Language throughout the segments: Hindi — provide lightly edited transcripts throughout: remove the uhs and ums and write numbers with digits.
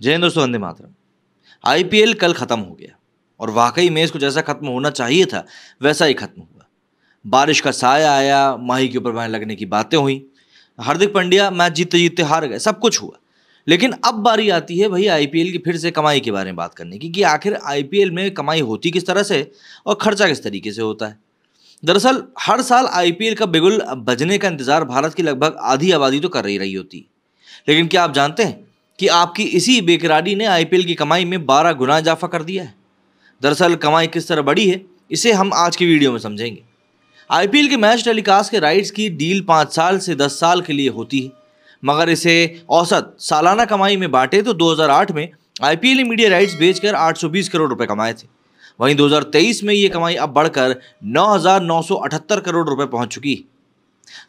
जय हिंद दोस्तों, वंदे मातरम। आईपीएल कल खत्म हो गया और वाकई में इसको जैसा खत्म होना चाहिए था वैसा ही खत्म हुआ। बारिश का साया आया, माही के ऊपर पानी लगने की बातें हुई, हार्दिक पांड्या मैच जीतते जीतते हार गए, सब कुछ हुआ। लेकिन अब बारी आती है भाई आईपीएल की फिर से कमाई के बारे में बात करने की कि आखिर आईपीएल में कमाई होती किस तरह से और खर्चा किस तरीके से होता है। दरअसल हर साल आईपीएल का बिगुल बजने का इंतजार भारत की लगभग आधी आबादी तो कर रही होती, लेकिन क्या आप जानते हैं कि आपकी इसी बेकरारी ने आईपीएल की कमाई में 12 गुना इजाफा कर दिया है। दरअसल कमाई किस तरह बढ़ी है इसे हम आज की वीडियो में समझेंगे। आईपीएल के मैच टेलीकास्ट के राइट्स की डील 5 साल से 10 साल के लिए होती है, मगर इसे औसत सालाना कमाई में बांटे तो 2008 में आईपीएल ने मीडिया राइट्स बेचकर 820 करोड़ रुपए कमाए थे। वहीं 2023 में ये कमाई अब बढ़कर 9,978 करोड़ रुपए पहुंच चुकी है।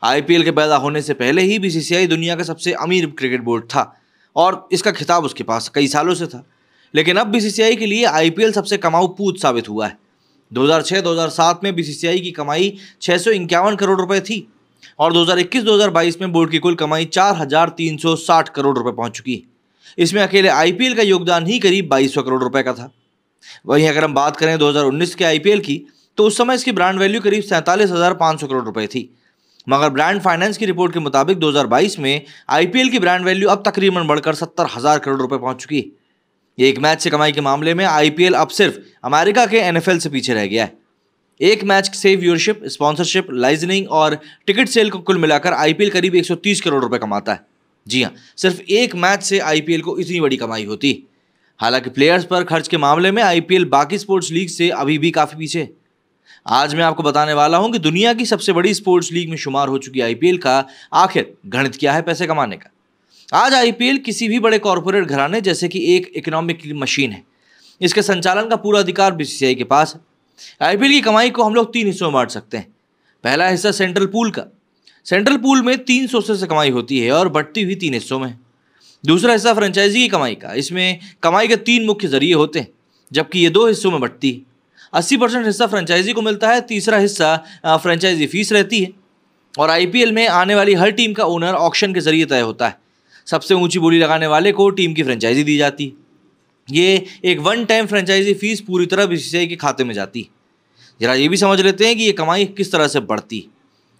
आईपीएल के पैदा होने से पहले ही बीसीसीआई दुनिया का सबसे अमीर क्रिकेट बोर्ड था और इसका खिताब उसके पास कई सालों से था, लेकिन अब बीसीसीआई के लिए आईपीएल सबसे कमाऊ पूत साबित हुआ है। 2006-2007 में बीसीसीआई की कमाई 651 करोड़ रुपए थी और 2021-2022 में बोर्ड की कुल कमाई 4,360 करोड़ रुपए पहुंच चुकी है। इसमें अकेले आईपीएल का योगदान ही करीब 2200 करोड़ रुपए का था। वहीं अगर हम बात करें 2019 के आईपीएल की, तो उस समय इसकी ब्रांड वैल्यू करीब 47,500 करोड़ रुपए थी, मगर ब्रांड फाइनेंस की रिपोर्ट के मुताबिक 2022 में आईपीएल की ब्रांड वैल्यू अब तकरीबन बढ़कर 70,000 करोड़ रुपए पहुंच चुकी है। एक मैच से कमाई के मामले में आईपीएल अब सिर्फ अमेरिका के एनएफएल से पीछे रह गया है। एक मैच से व्यूअरशिप, स्पॉन्सरशिप, लाइजनिंग और टिकट सेल को कुल मिलाकर आईपीएल करीब 130 करोड़ रुपए कमाता है। जी हाँ, सिर्फ एक मैच से आईपीएल को इतनी बड़ी कमाई होती। हालांकि प्लेयर्स पर खर्च के मामले में आईपीएल बाकी स्पोर्ट्स लीग से अभी भी काफी पीछे है। आज मैं आपको बताने वाला हूं कि दुनिया की सबसे बड़ी स्पोर्ट्स लीग में शुमार हो चुकी आईपीएल का आखिर गणित क्या है पैसे कमाने का। आज आईपीएल किसी भी बड़े कॉरपोरेट घराने जैसे कि एक इकोनॉमिक मशीन है। इसके संचालन का पूरा अधिकार बीसीसीआई के पास है। आईपीएल की कमाई को हम लोग 3 हिस्सों में बांट सकते हैं। पहला हिस्सा सेंट्रल पूल का। सेंट्रल पूल में 3 सोर्सेज से कमाई होती है और बढ़ती हुई 3 हिस्सों में। दूसरा हिस्सा फ्रेंचाइजी की कमाई का। इसमें कमाई के 3 मुख्य जरिए होते हैं, जबकि ये 2 हिस्सों में बढ़ती है। 80% हिस्सा फ्रेंचाइजी को मिलता है, तीसरा हिस्सा फ्रेंचाइजी फीस रहती है। और आईपीएल में आने वाली हर टीम का ओनर ऑक्शन के जरिए तय होता है। सबसे ऊंची बोली लगाने वाले को टीम की फ्रेंचाइजी दी जाती है। ये एक वन टाइम फ्रेंचाइजी फीस पूरी तरह बीसीसीआई के खाते में जाती है। जरा ये भी समझ लेते हैं कि ये कमाई किस तरह से बढ़ती है।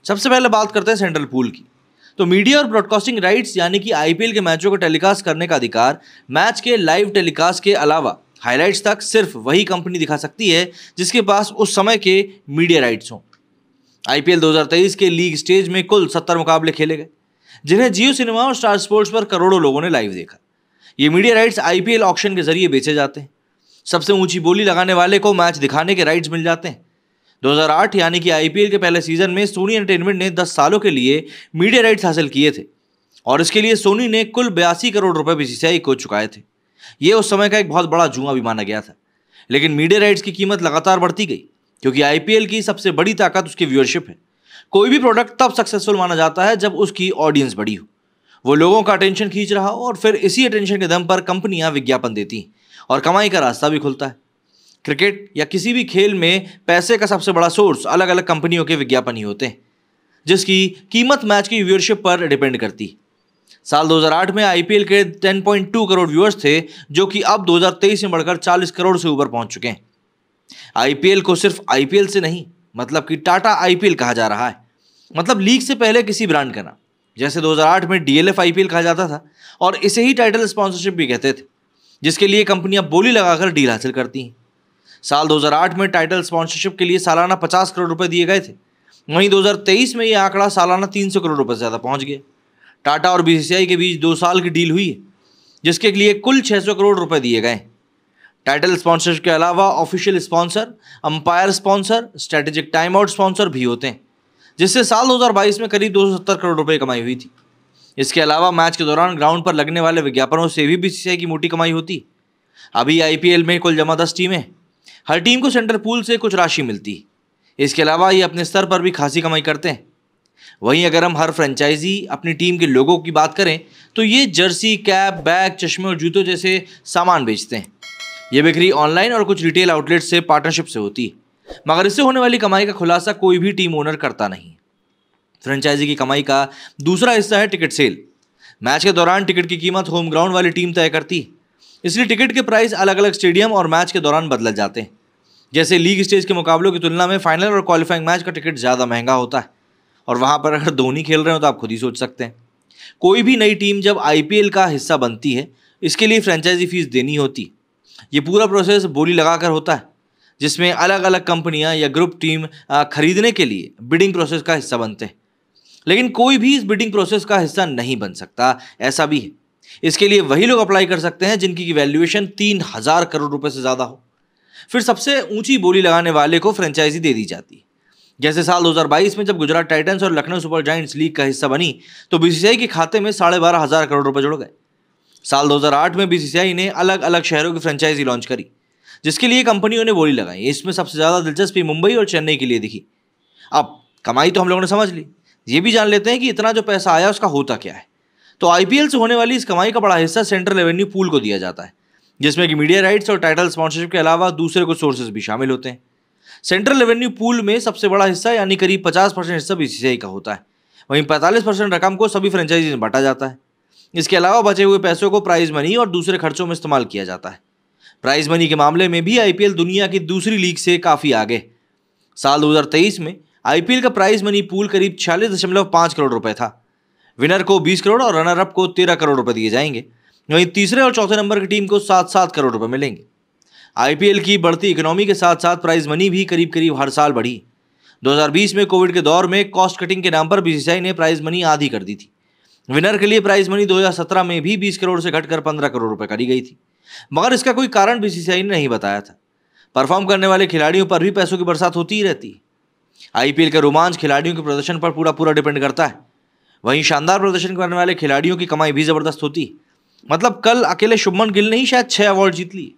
सबसे पहले बात करते हैं सेंट्रल पूल की। तो मीडिया और ब्रॉडकास्टिंग राइट्स यानी कि आईपीएल के मैचों को टेलीकास्ट करने का अधिकार मैच के लाइव टेलीकास्ट के अलावा हाइलाइट्स तक सिर्फ वही कंपनी दिखा सकती है जिसके पास उस समय के मीडिया राइट्स हों। आईपीएल 2023 के लीग स्टेज में कुल 70 मुकाबले खेले गए, जिन्हें जियो सिनेमा और स्टार स्पोर्ट्स पर करोड़ों लोगों ने लाइव देखा। ये मीडिया राइट्स आईपीएल ऑक्शन के जरिए बेचे जाते हैं। सबसे ऊंची बोली लगाने वाले को मैच दिखाने के राइट्स मिल जाते हैं। 2008 यानी कि आईपीएल के पहले सीजन में सोनी एंटरटेनमेंट ने 10 सालों के लिए मीडिया राइट्स हासिल किए थे और इसके लिए सोनी ने कुल 82 करोड़ रुपए बीसीसीआई को चुकाए थे। ये उस समय का एक बहुत बड़ा जुआ भी माना गया था। लेकिन मीडिया राइट्स की कीमत लगातार बढ़ती गई, क्योंकि आईपीएल की सबसे बड़ी ताकत उसकी व्यूअरशिप है। कोई भी प्रोडक्ट तब सक्सेसफुल माना जाता है जब उसकी ऑडियंस बड़ी हो, वो लोगों का अटेंशन खींच रहा हो और फिर इसी अटेंशन के दम पर कंपनियां विज्ञापन देती हैं और कमाई का रास्ता भी खुलता है। क्रिकेट या किसी भी खेल में पैसे का सबसे बड़ा सोर्स अलग अलग कंपनियों के विज्ञापन ही होते हैं, जिसकी कीमत मैच की व्यूअरशिप पर डिपेंड करती है। साल 2008 में आईपीएल के 10.2 करोड़ व्यूअर्स थे, जो कि अब 2023 में बढ़कर 40 करोड़ से ऊपर पहुंच चुके हैं। आईपीएल को सिर्फ आईपीएल से नहीं, मतलब कि टाटा आईपीएल कहा जा रहा है, मतलब लीग से पहले किसी ब्रांड का नाम। जैसे 2008 में डीएलएफ आईपीएल कहा जाता था और इसे ही टाइटल स्पॉन्सरशिप भी कहते थे, जिसके लिए कंपनियां बोली लगाकर डील हासिल करती हैं। साल 2008 में टाइटल स्पॉन्सरशिप के लिए सालाना 50 करोड़ रुपए दिए गए थे। वहीं 2023 में यह आंकड़ा सालाना 300 करोड़ रुपए से ज़्यादा पहुंच गया। टाटा और बीसीसीआई के बीच 2 साल की डील हुई है, जिसके लिए कुल 600 करोड़ रुपए दिए गए। टाइटल स्पॉन्सरशिप के अलावा official sponsor, umpire sponsor, strategic time out sponsor भी होते हैं, जिससे साल 2022 में करीब 270 करोड़ रुपए कमाई हुई थी। इसके अलावा मैच के दौरान ग्राउंड पर लगने वाले विज्ञापनों से भी बीसीसीआई की मोटी कमाई होती। अभी आईपीएल में कुल जमा 10 टीमें, हर टीम को सेंट्रल पूल से कुछ राशि मिलती है। इसके अलावा ये अपने स्तर पर भी खासी कमाई करते हैं। वहीं अगर हम हर फ्रेंचाइजी अपनी टीम के लोगों की बात करें तो ये जर्सी, कैप, बैग, चश्मे और जूतों जैसे सामान बेचते हैं। ये बिक्री ऑनलाइन और कुछ रिटेल आउटलेट से पार्टनरशिप से होती है, मगर इससे होने वाली कमाई का खुलासा कोई भी टीम ओनर करता नहीं। फ्रेंचाइजी की कमाई का दूसरा हिस्सा है टिकट सेल। मैच के दौरान टिकट की कीमत होम ग्राउंड वाली टीम तय करती है। इसलिए टिकट के प्राइस अलग अलग स्टेडियम और मैच के दौरान बदल जाते हैं। जैसे लीग स्टेज के मुकाबलों की तुलना में फाइनल और क्वालिफाइंग मैच का टिकट ज़्यादा महंगा होता है, और वहाँ पर अगर धोनी खेल रहे हो तो आप खुद ही सोच सकते हैं। कोई भी नई टीम जब आईपीएल का हिस्सा बनती है, इसके लिए फ्रेंचाइजी फीस देनी होती है। ये पूरा प्रोसेस बोली लगाकर होता है, जिसमें अलग अलग कंपनियां या ग्रुप टीम खरीदने के लिए बिडिंग प्रोसेस का हिस्सा बनते हैं। लेकिन कोई भी इस बिडिंग प्रोसेस का हिस्सा नहीं बन सकता, ऐसा भी है। इसके लिए वही लोग अप्लाई कर सकते हैं जिनकी वैल्यूएशन 3,000 करोड़ रुपए से ज़्यादा हो। फिर सबसे ऊंची बोली लगाने वाले को फ्रेंचाइजी दे दी जाती है। जैसे साल 2022 में जब गुजरात टाइटंस और लखनऊ सुपर जायंट्स लीग का हिस्सा बनी, तो बीसीसीआई के खाते में 12,500 करोड़ रुपए जुड़ गए। साल 2008 में बीसीसीआई ने अलग अलग शहरों की फ्रेंचाइजी लॉन्च करी, जिसके लिए कंपनियों ने बोली लगाई। इसमें सबसे ज़्यादा दिलचस्पी मुंबई और चेन्नई के लिए दिखी। अब कमाई तो हम लोगों ने समझ ली, ये भी जान लेते हैं कि इतना जो पैसा आया उसका होता क्या है। तो आईपीएल से होने वाली इस कमाई का बड़ा हिस्सा सेंट्रल रेवेन्यू पूल को दिया जाता है, जिसमें कि मीडिया राइट्स और टाइटल स्पॉन्सरशिप के अलावा दूसरे कुछ सोर्सेज भी शामिल होते हैं। सेंट्रल रेवेन्यू पूल में सबसे बड़ा हिस्सा यानी करीब 50% हिस्सा बीसीसीआई का होता है। वहीं 45% रकम को सभी फ्रेंचाइजी में बांटा जाता है। इसके अलावा बचे हुए पैसों को प्राइज मनी और दूसरे खर्चों में इस्तेमाल किया जाता है। प्राइज मनी के मामले में भी आईपीएल दुनिया की दूसरी लीग से काफ़ी आगे। साल 2023 में आईपीएल का प्राइज मनी पूल करीब 46.5 करोड़ रुपए था। विनर को 20 करोड़ और रनर अप को 13 करोड़ रुपए दिए जाएंगे। वहीं तीसरे और चौथे नंबर की टीम को 7-7 करोड़ रुपए मिलेंगे। आईपीएल की बढ़ती इकोनॉमी के साथ साथ प्राइज मनी भी करीब करीब हर साल बढ़ी। 2020 में कोविड के दौर में कॉस्ट कटिंग के नाम पर बीसीसीआई ने प्राइज मनी आधी कर दी थी। विनर के लिए प्राइज मनी 2017 में भी 20 करोड़ से घटकर 15 करोड़ रुपए करी गई थी, मगर इसका कोई कारण बीसीसीआई ने नहीं बताया था। परफॉर्म करने वाले खिलाड़ियों पर भी पैसों की बरसात होती ही रहती है। आईपीएल का रोमांच खिलाड़ियों के प्रदर्शन पर पूरा डिपेंड करता है। वहीं शानदार प्रदर्शन करने वाले खिलाड़ियों की कमाई भी जबरदस्त होती है। मतलब कल अकेले शुभमन गिल ने ही शायद 6 अवार्ड जीत लिए।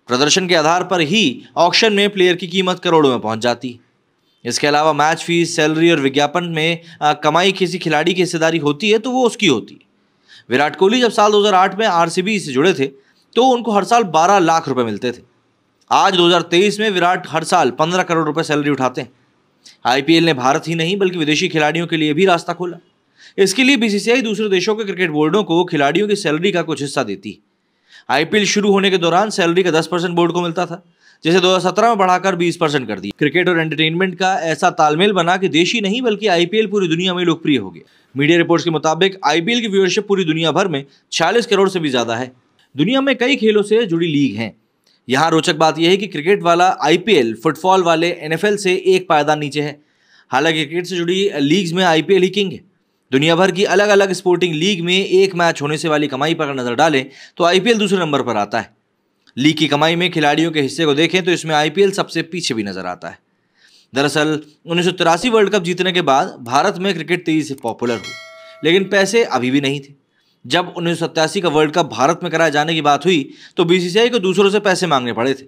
प्रदर्शन के आधार पर ही ऑक्शन में प्लेयर की कीमत करोड़ों में पहुंच जाती है। इसके अलावा मैच फीस, सैलरी और विज्ञापन में कमाई किसी खिलाड़ी की हिस्सेदारी होती है तो वो उसकी होती है। विराट कोहली जब साल 2008 में आरसीबी से जुड़े थे तो उनको हर साल 12 लाख रुपए मिलते थे। आज 2023 में विराट हर साल 15 करोड़ रुपए सैलरी उठाते हैं। आईपीएल ने भारत ही नहीं बल्कि विदेशी खिलाड़ियों के लिए भी रास्ता खोला। इसके लिए बीसीसीआई दूसरे देशों के क्रिकेट बोर्डों को खिलाड़ियों की सैलरी का कुछ हिस्सा देती है। आईपीएल शुरू होने के दौरान सैलरी का 10% बोर्ड को मिलता था, जिसे 2017 में बढ़ाकर 20% कर दिया। क्रिकेट और एंटरटेनमेंट का ऐसा तालमेल बना कि देश ही नहीं बल्कि आईपीएल पूरी दुनिया में लोकप्रिय हो गया। मीडिया रिपोर्ट्स के मुताबिक आईपीएल की व्यूअरशिप पूरी दुनिया भर में 46 करोड़ से भी ज्यादा है। दुनिया में कई खेलों से जुड़ी लीग हैं। यहाँ रोचक बात यह है कि क्रिकेट वाला आईपीएल फुटबॉल वाले एनएफएल से एक पायदान नीचे है। हालांकि क्रिकेट से जुड़ी लीग्स में आईपीएल ही किंग है। दुनिया भर की अलग अलग स्पोर्टिंग लीग में एक मैच होने से वाली कमाई पर नजर डालें तो आईपीएल दूसरे नंबर पर आता है। लीग की कमाई में खिलाड़ियों के हिस्से को देखें तो इसमें आईपीएल सबसे पीछे भी नजर आता है। दरअसल 1983 वर्ल्ड कप जीतने के बाद भारत में क्रिकेट तेजी से पॉपुलर हुआ, लेकिन पैसे अभी भी नहीं थे। जब 1987 का वर्ल्ड कप भारत में कराए जाने की बात हुई तो बीसीसीआई को दूसरों से पैसे मांगने पड़े थे।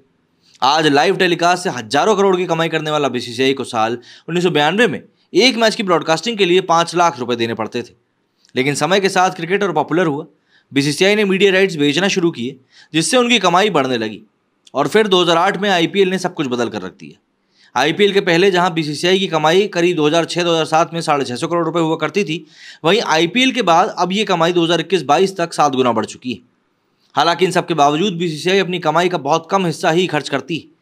आज लाइव टेलीकास्ट से हजारों करोड़ की कमाई करने वाला बीसीसीआई को साल 1992 में एक मैच की ब्रॉडकास्टिंग के लिए 5 लाख रुपए देने पड़ते थे। लेकिन समय के साथ क्रिकेट और पॉपुलर हुआ, बीसीसीआई ने मीडिया राइट्स बेचना शुरू किए, जिससे उनकी कमाई बढ़ने लगी। और फिर 2008 में आईपीएल ने सब कुछ बदल कर रख दिया। आईपीएल के पहले जहां बीसीसीआई की कमाई करीब 2006-2007 में 650 करोड़ रुपए हुआ करती थी, वहीं आईपीएल के बाद अब ये कमाई 2021-22 तक 7 गुना बढ़ चुकी है। हालांकि इन सबके बावजूद बीसीसीआई अपनी कमाई का बहुत कम हिस्सा ही खर्च करती है।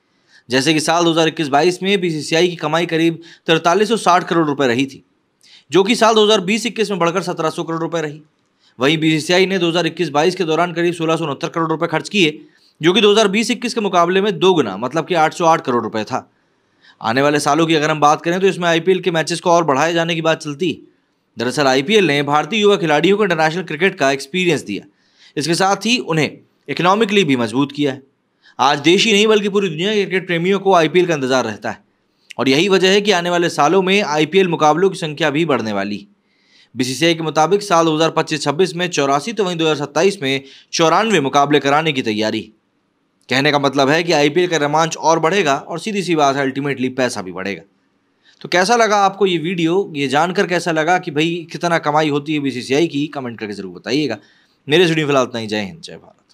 जैसे कि साल 2021-22 में बीसीसीआई की कमाई करीब 4360 करोड़ रुपए रही थी, जो कि साल 2020-21 में बढ़कर 1700 करोड़ रुपए रही। वहीं बीसीसीआई ने 2021-22 के दौरान करीब 1669 करोड़ रुपए खर्च किए, जो कि 2020-21 के मुकाबले में 2 गुना मतलब कि 808 करोड़ रुपए था। आने वाले सालों की अगर हम बात करें तो इसमें आईपीएल के मैचेस को और बढ़ाए जाने की बात चलती है। दरअसल आईपीएल ने भारतीय युवा खिलाड़ियों को इंटरनेशनल क्रिकेट का एक्सपीरियंस दिया, इसके साथ ही उन्हें इकोनॉमिकली भी मजबूत किया है। आज देश ही नहीं बल्कि पूरी दुनिया के क्रिकेट प्रेमियों को आईपीएल का इंतजार रहता है, और यही वजह है कि आने वाले सालों में आईपीएल मुकाबलों की संख्या भी बढ़ने वाली। बीसीसीआई के मुताबिक साल 2025-26 में 84 तो वहीं 2027 में 94 मुकाबले कराने की तैयारी। कहने का मतलब है कि आईपीएल का रोमांच और बढ़ेगा, और सीधी सी बात है अल्टीमेटली पैसा भी बढ़ेगा। तो कैसा लगा आपको ये वीडियो, ये जानकर कैसा लगा कि भाई कितना कमाई होती है बीसीसीआई की, कमेंट करके जरूर बताइएगा। मेरे वीडियो फिलहाल इतना ही। जय हिंद, जय भारत।